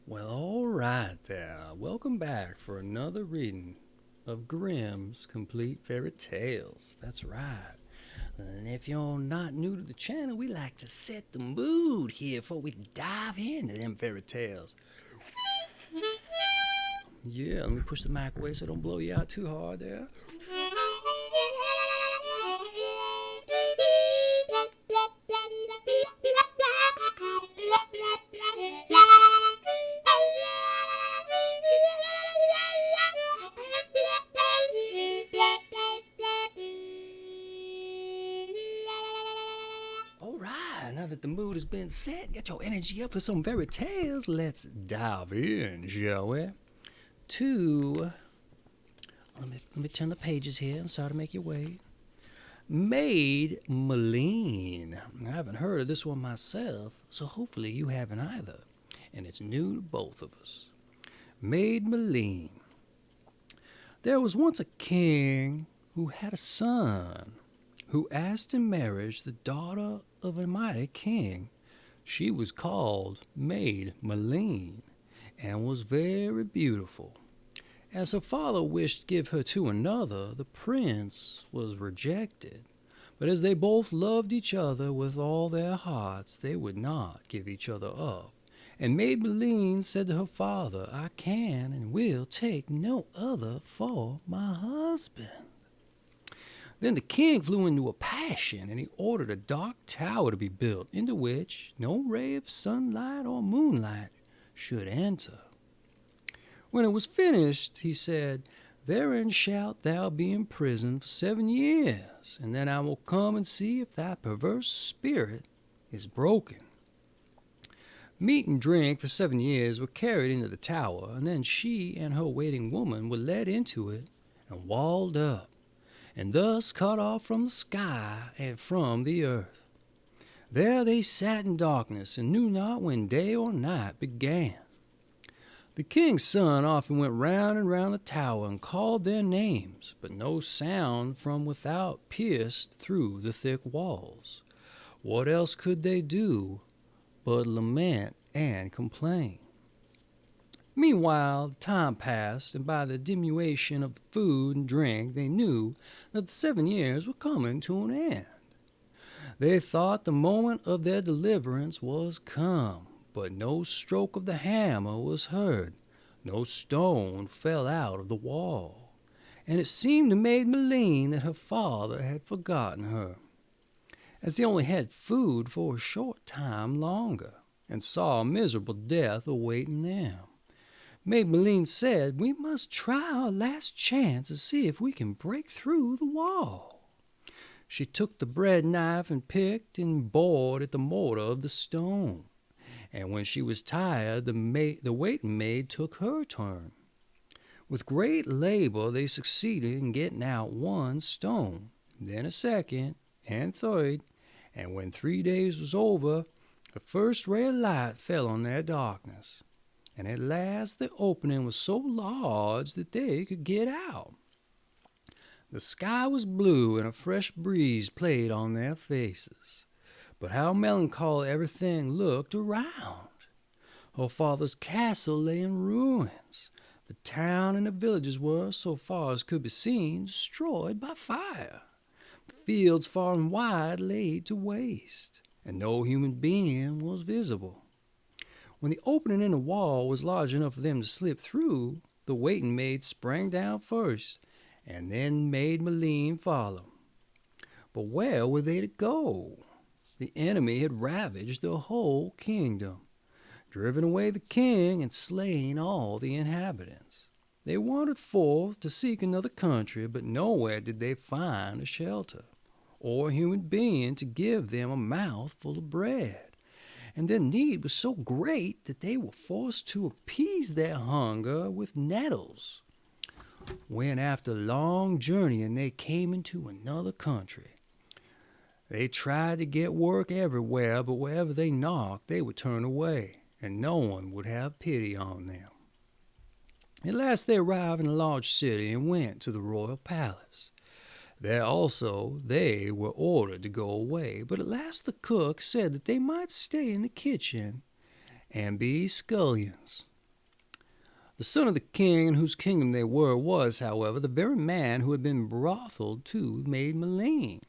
Well, all right there. Welcome back for another reading of Grimm's Complete Fairy Tales. That's right. And if you're not new to the channel, we like to set the mood here before we dive into them fairy tales. Yeah, let me push the mic away so I don't blow you out too hard there. All right, now that the mood has been set, get your energy up for some fairy tales. Let's dive in, shall we? Let me turn the pages here. I'm sorry to make you wait. Maid Maleen. I haven't heard of this one myself, so hopefully you haven't either. And it's new to both of us. Maid Maleen. There was once a king who had a son who asked in marriage the daughter of a mighty king. She was called Maid Maleen and was very beautiful. As her father wished to give her to another, the prince was rejected. But as they both loved each other with all their hearts, they would not give each other up. And Maid Maleen said to her father, I can and will take no other for my husband. Then the king flew into a passion, and he ordered a dark tower to be built, into which no ray of sunlight or moonlight should enter. When it was finished, he said, Therein shalt thou be imprisoned for 7 years, and then I will come and see if thy perverse spirit is broken. Meat and drink for 7 years were carried into the tower, and then she and her waiting woman were led into it and walled up, and thus cut off from the sky and from the earth. There they sat in darkness, and knew not when day or night began. The king's son often went round and round the tower and called their names, but no sound from without pierced through the thick walls. What else could they do but lament and complain? Meanwhile, time passed, and by the diminution of the food and drink, they knew that the 7 years were coming to an end. They thought the moment of their deliverance was come, but no stroke of the hammer was heard, no stone fell out of the wall, and it seemed to Maid Maleen that her father had forgotten her, as they only had food for a short time longer, and saw a miserable death awaiting them. Maid Maleen said, We must try our last chance to see if we can break through the wall. She took the bread knife and picked and bored at the mortar of the stone. And when she was tired, the waiting maid took her turn. With great labor, they succeeded in getting out one stone, then a second, and third, and when 3 days was over, the first ray of light fell on their darkness. And at last the opening was so large that they could get out. The sky was blue, and a fresh breeze played on their faces. But how melancholy everything looked around! Her father's castle lay in ruins. The town and the villages were, so far as could be seen, destroyed by fire. The fields far and wide laid to waste, and no human being was visible. When the opening in the wall was large enough for them to slip through, the waiting maid sprang down first, and then Maid Maleen followed. But where were they to go? The enemy had ravaged the whole kingdom, driven away the king and slain all the inhabitants. They wandered forth to seek another country, but nowhere did they find a shelter, or a human being to give them a mouthful of bread. And their need was so great that they were forced to appease their hunger with nettles. When after long journeying they came into another country, they tried to get work everywhere, but wherever they knocked, they would turn away, and no one would have pity on them. At last they arrived in a large city and went to the royal palace. There also they were ordered to go away, but at last the cook said that they might stay in the kitchen and be scullions. The son of the king in whose kingdom they were was, however, the very man who had been betrothed to Maid Maleen.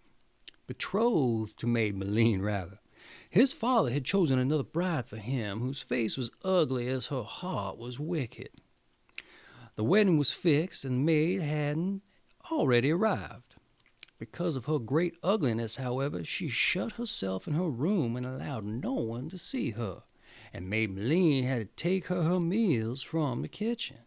Betrothed to Maid Maleen, rather. His father had chosen another bride for him, whose face was ugly as her heart was wicked. The wedding was fixed, and the maid hadn't already arrived. Because of her great ugliness, however, she shut herself in her room and allowed no one to see her, and Maid Maleen had to take her meals from the kitchen.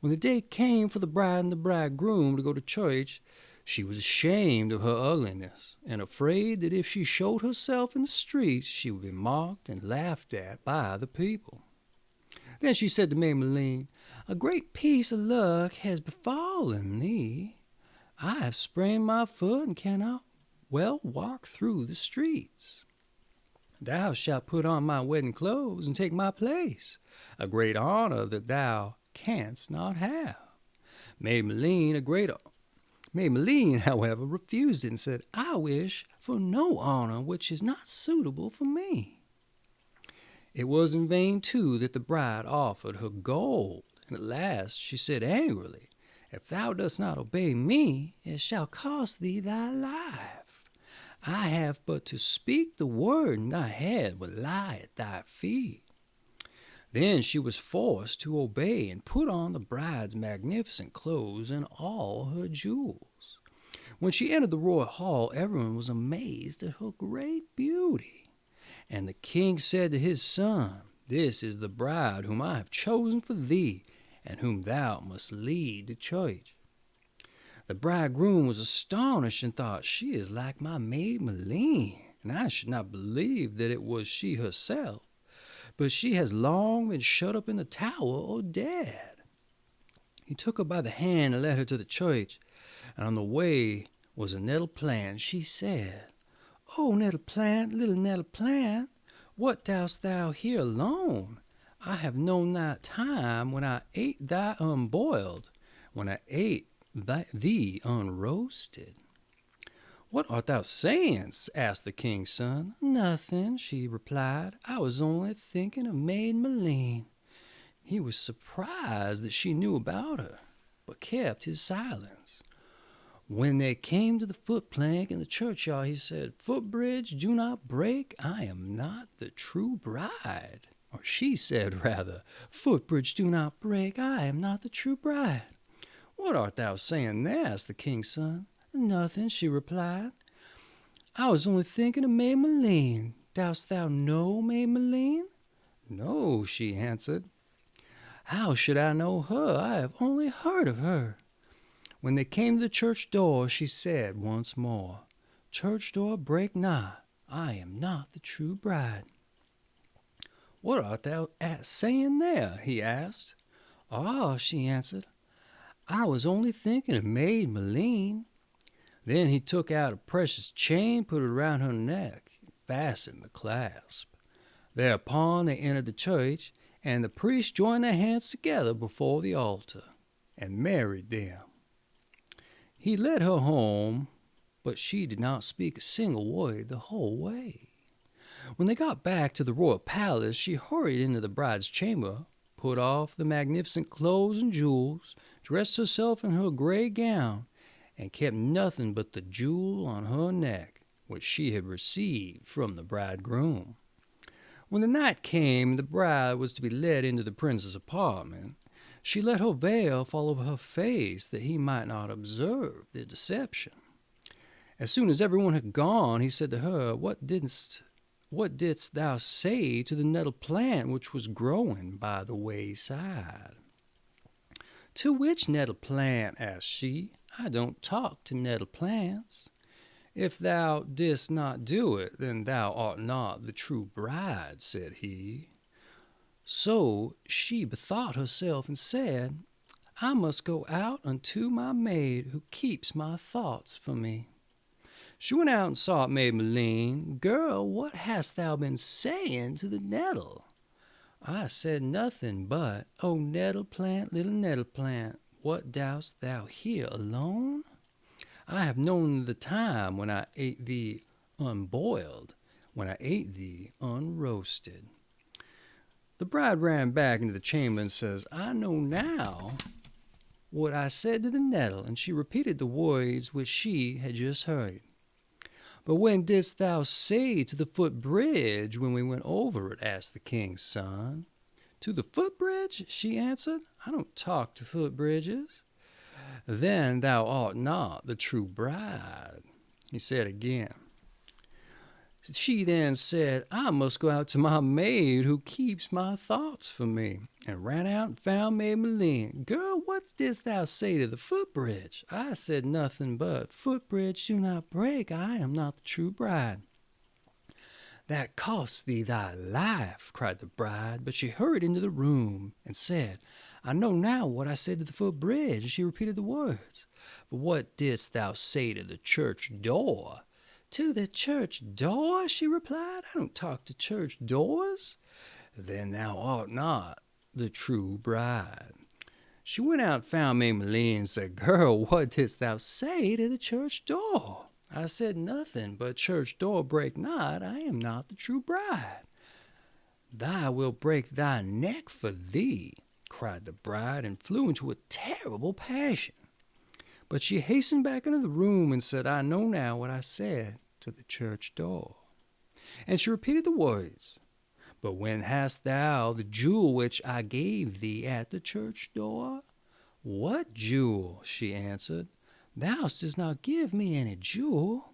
When the day came for the bride and the bridegroom to go to church, she was ashamed of her ugliness, and afraid that if she showed herself in the streets, she would be mocked and laughed at by the people. Then she said to Maid Maleen, "A great piece of luck has befallen thee. I have sprained my foot and cannot well walk through the streets. Thou shalt put on my wedding clothes and take my place, a great honor that thou canst not have." Maid Maleen, however, refused it and said, "I wish for no honor which is not suitable for me." It was in vain, too, that the bride offered her gold, and at last she said angrily, "If thou dost not obey me, it shall cost thee thy life. I have but to speak the word, and thy head will lie at thy feet." Then she was forced to obey and put on the bride's magnificent clothes and all her jewels. When she entered the royal hall, everyone was amazed at her great beauty. And the king said to his son, "This is the bride whom I have chosen for thee, and whom thou must lead to church." The bridegroom was astonished and thought, "She is like my Maid Maleen, and I should not believe that it was she herself. But she has long been shut up in the tower or dead." He took her by the hand and led her to the church, and on the way was a nettle plant. She said, "Oh, nettle plant, little nettle plant, what dost thou here alone? I have known thy time when I ate thy unboiled, when I ate thee unroasted." "What art thou saying?" asked the king's son. "Nothing," she replied. "I was only thinking of Maid Maleen." He was surprised that she knew about her, but kept his silence. When they came to the footplank in the churchyard, he said, "Footbridge, do not break. I am not the true bride." Or she said, rather, "Footbridge, do not break. I am not the true bride." "What art thou saying there?" asked the king's son. "Nothing," she replied. "I was only thinking of Maid Maleen. Dost thou know Maid Maleen?" "No," she answered. "How should I know her? I have only heard of her." When they came to the church door, she said once more, "Church door, break not. I am not the true bride." "What art thou saying there?" he asked. "Ah," she answered, "I was only thinking of Maid Maleen." Then he took out a precious chain, put it around her neck, and fastened the clasp. Thereupon they entered the church, and the priest joined their hands together before the altar, and married them. He led her home, but she did not speak a single word the whole way. When they got back to the royal palace, she hurried into the bride's chamber, put off the magnificent clothes and jewels, dressed herself in her gray gown, and kept nothing but the jewel on her neck, which she had received from the bridegroom. When the night came, the bride was to be led into the prince's apartment. She let her veil fall over her face, that he might not observe the deception. As soon as everyone had gone, he said to her, What didst thou say to the nettle plant which was growing by the wayside?" "To which nettle plant?" asked she. "I don't talk to nettle plants." "If thou didst not do it, then thou art not the true bride," said he. So she bethought herself and said, "I must go out unto my maid, who keeps my thoughts for me." She went out and sought Maid Maleen. "Girl, what hast thou been saying to the nettle?" "I said nothing but, O nettle plant, little nettle plant, what dost thou here alone? I have known the time when I ate thee unboiled, when I ate thee unroasted." The bride ran back into the chamber and says, I know now what I said to the nettle, and she repeated the words which she had just heard. But when didst thou say to the footbridge when we went over it? Asked the king's son. To the footbridge, she answered. I don't talk to footbridges. Then thou art not the true bride. He said again. She then said, I must go out to my maid who keeps my thoughts for me, and ran out and found Maid Maleen. Girl, what didst thou say to the footbridge? I said nothing but, footbridge, do not break, I am not the true bride. That cost thee thy life, cried the bride, but she hurried into the room and said, I know now what I said to the footbridge, and she repeated the words. But what didst thou say to the church door? To the church door, she replied. I don't talk to church doors. Then thou art not the true bride. She went out and found Maid Maleen and said, Girl, what didst thou say to the church door? I said nothing, but church door break not, I am not the true bride. Thou wilt break thy neck for thee, cried the bride, and flew into a terrible passion. But she hastened back into the room and said, I know now what I said to the church door. And she repeated the words, But when hast thou the jewel which I gave thee at the church door? What jewel? She answered. Thou didst not give me any jewel.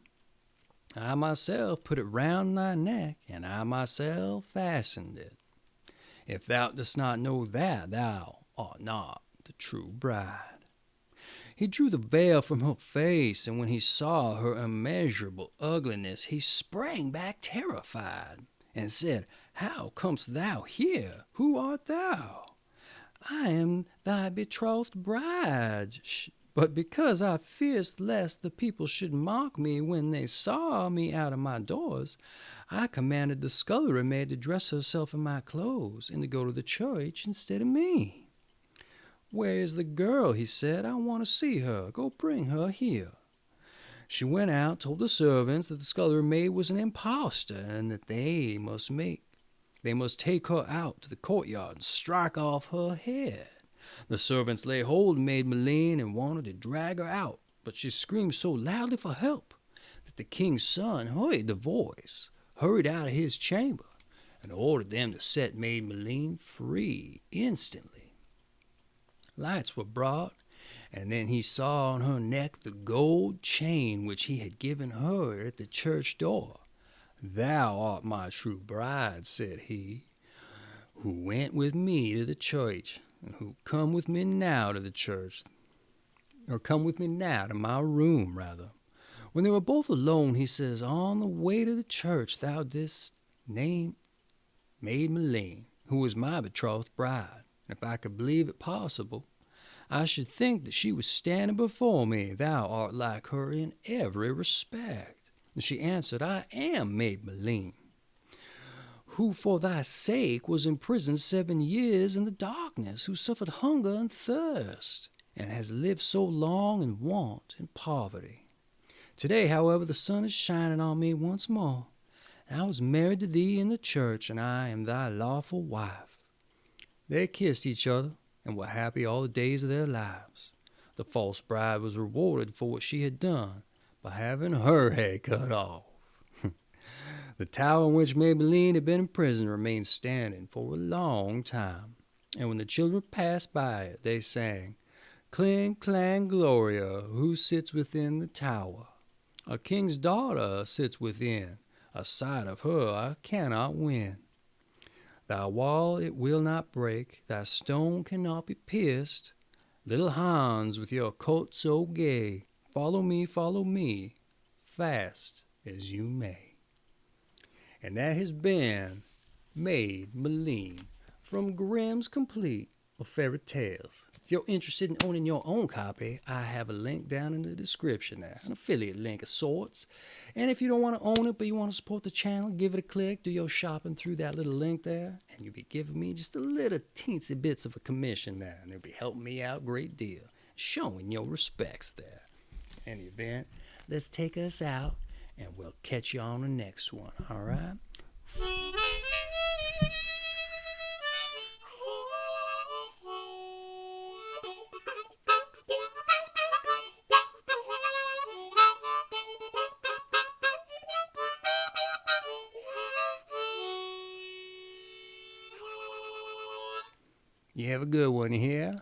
I myself put it round thy neck, and I myself fastened it. If thou dost not know that, thou art not the true bride. He drew the veil from her face, and when he saw her immeasurable ugliness, he sprang back terrified, and said, How comest thou here? Who art thou? I am thy betrothed bride, but because I feared lest the people should mock me when they saw me out of my doors, I commanded the scullery maid to dress herself in my clothes, and to go to the church instead of me. Where is the girl? He said. I want to see her. Go bring her here. She went out, told the servants that the scullery maid was an impostor, and that they must take her out to the courtyard and strike off her head. The servants laid hold of Maid Maleen and wanted to drag her out, but she screamed so loudly for help that the king's son heard the voice, hurried out of his chamber, and ordered them to set Maid Maleen free instantly. Lights were brought, and then he saw on her neck the gold chain which he had given her at the church door. Thou art my true bride, said he, who went with me to the church, and who come with me now to the church, or come with me now to my room, rather. When they were both alone, he says, On the way to the church thou didst name Maid Maleen, who was my betrothed bride. If I could believe it possible, I should think that she was standing before me. Thou art like her in every respect. And she answered, I am Maid Maleen, who for thy sake was imprisoned 7 years in the darkness, who suffered hunger and thirst, and has lived so long in want and poverty. Today, however, the sun is shining on me once more. I was married to thee in the church, and I am thy lawful wife. They kissed each other, and were happy all the days of their lives. The false bride was rewarded for what she had done by having her head cut off. The tower in which Maid Maleen had been imprisoned remained standing for a long time, and when the children passed by it, they sang, Cling, clang, Gloria, who sits within the tower? A king's daughter sits within, a sight of her I cannot win. Thy wall it will not break, thy stone cannot be pierced. Little Hans, with your coat so gay, follow me, fast as you may. And that has been Maid Maleen from Grimm's Complete of Fairy Tales. If you're interested in owning your own copy, I have a link down in the description there, an affiliate link of sorts. And if you don't want to own it, but you want to support the channel, give it a click, do your shopping through that little link there, and you'll be giving me just a little teensy bits of a commission there, and it'll be helping me out a great deal, showing your respects there. In the event, let's take us out, and we'll catch you on the next one, all right? You have a good one, you hear?